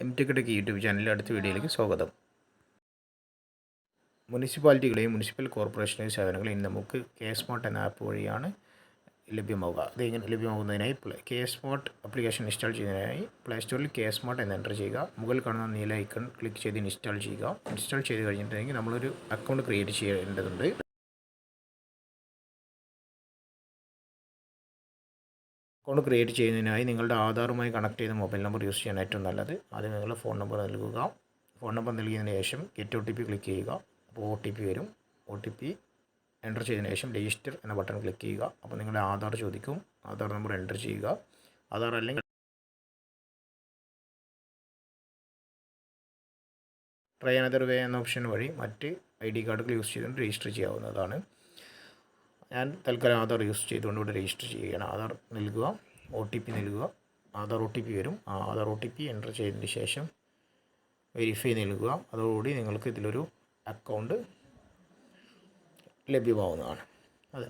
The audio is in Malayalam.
MTech യൂട്യൂബ് ചാനലിലെ അടുത്ത വീഡിയോയിലേക്ക് സ്വാഗതം. മുനിസിപ്പാലിറ്റികളെയും മുനിസിപ്പൽ കോർപ്പറേഷനെയും സേവനങ്ങൾ ഇനി നമുക്ക് KSmart എന്ന ആപ്പ് വഴിയാണ് ലഭ്യമാവുക. അത് ഇങ്ങനെ ലഭ്യമാകുന്നതിനായി KSmart ആപ്ലിക്കേഷൻ ഇൻസ്റ്റാൾ ചെയ്യുന്നതിനായി പ്ലേ സ്റ്റോറിൽ KSmart എന്ന് എൻ്റർ ചെയ്യുക. മുകളിൽ കാണുന്ന നീല ഐക്കൺ ക്ലിക്ക് ചെയ്ത് ഇൻസ്റ്റാൾ ചെയ്യുക. ഇൻസ്റ്റാൾ ചെയ്ത് കഴിഞ്ഞിട്ടുണ്ടെങ്കിൽ നമ്മളൊരു അക്കൗണ്ട് ക്രിയേറ്റ് ചെയ്യേണ്ടതുണ്ട്. അക്കൗണ്ട് ക്രിയേറ്റ് ചെയ്യുന്നതിനായി നിങ്ങളുടെ ആധാറുമായി കണക്ട് ചെയ്ത മൊബൈൽ നമ്പർ യൂസ് ചെയ്യാൻ ഏറ്റവും നല്ലത്. ആദ്യം നിങ്ങളുടെ ഫോൺ നമ്പർ നൽകുക. ഫോൺ നമ്പർ നൽകിയതിന് ശേഷം ഗെറ്റ് OTP ക്ലിക്ക് ചെയ്യുക. അപ്പോൾ OTP വരും. OTP എൻ്റർ ചെയ്തതിന് ശേഷം രജിസ്റ്റർ എന്ന ബട്ടൺ ക്ലിക്ക് ചെയ്യുക. അപ്പോൾ നിങ്ങളുടെ ആധാർ ചോദിക്കും. ആധാർ നമ്പർ എൻ്റർ ചെയ്യുക. ആധാർ അല്ലെങ്കിൽ ട്രൈ അനദർ വേ എന്ന ഓപ്ഷൻ വഴി മറ്റ് ID കാർഡുകൾ യൂസ് ചെയ്തുകൊണ്ട് രജിസ്റ്റർ ചെയ്യാവുന്നതാണ്. ഞാൻ തൽക്കാലം ആധാർ യൂസ് ചെയ്തുകൊണ്ട് ഇവിടെ രജിസ്റ്റർ ചെയ്യുകയാണ്. ആധാർ നൽകുക, OTP നൽകുക. ആധാർ OTP വരും. ആ ആധാർ OTP എൻ്റർ ചെയ്തതിന് ശേഷം വെരിഫൈ നൽകുക. അതോടുകൂടി നിങ്ങൾക്ക് ഇതിലൊരു അക്കൗണ്ട് ലഭ്യമാവുന്നതാണ്. അതെ.